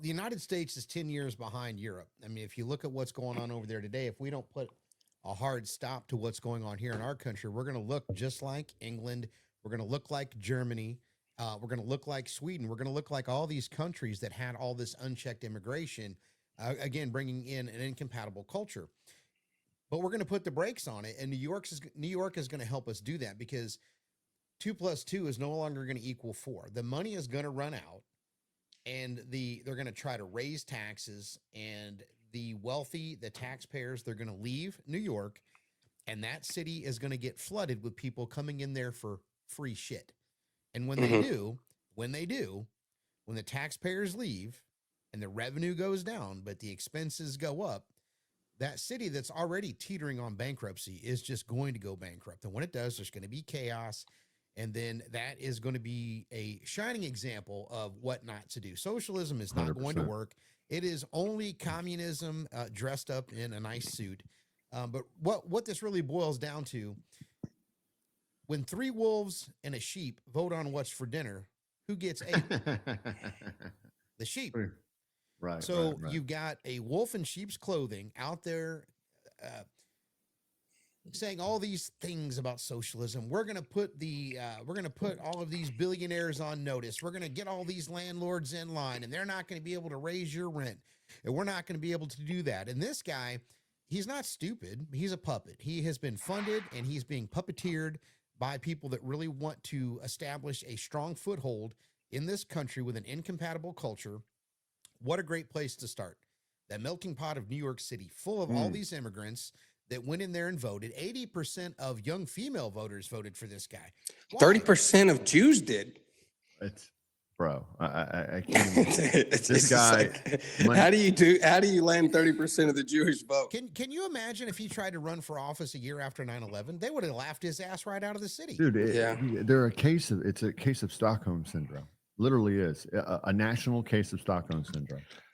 the United States is 10 years behind Europe. I mean, if you look at what's going on over there today, if we don't put a hard stop to what's going on here in our country, we're going to look just like England. We're going to look like Germany. We're going to look like Sweden. We're going to look like all these countries that had all this unchecked immigration, again, bringing in an incompatible culture. But we're going to put the brakes on it, and New York is going to help us do that because 2 plus 2 is no longer going to equal 4. The money is going to run out, and they're going to try to raise taxes, and the wealthy, the taxpayers, they're going to leave New York, and that city is going to get flooded with people coming in there for free shit. And when they Hmm. do, when they do, when the taxpayers leave and the revenue goes down, but the expenses go up, that city that's already teetering on bankruptcy is just going to go bankrupt. And when it does, there's going to be chaos. And then that is going to be a shining example of what not to do. Socialism is not going to 100%. work. It is only communism dressed up in a nice suit. But what this really boils down to, when 3 wolves and a sheep vote on what's for dinner, who gets ate? The sheep. Right, right, So right. you've got a wolf in sheep's clothing out there uh, saying all these things about socialism. We're going to put all of these billionaires on notice. We're going to get all these landlords in line, and they're not going to be able to raise your rent, and we're not going to be able to do that. And this guy, he's not stupid. He's a puppet. He has been funded, and he's being puppeteered by people that really want to establish a strong foothold in this country with an incompatible culture. What a great place to start. That melting pot of New York City, full of all Mm. these immigrants that went in there and voted. 80% of young female voters voted for this guy. Thirty Why? percent of Jews did. It's, bro, I can't even. It's This just guy, like, money, how do you land 30% of the Jewish vote? Can you imagine if he tried to run for office a year after 9/11? They would have laughed his ass right out of the city. dude, Yeah. it's a case of Stockholm syndrome. Literally is a national case of Stockholm syndrome.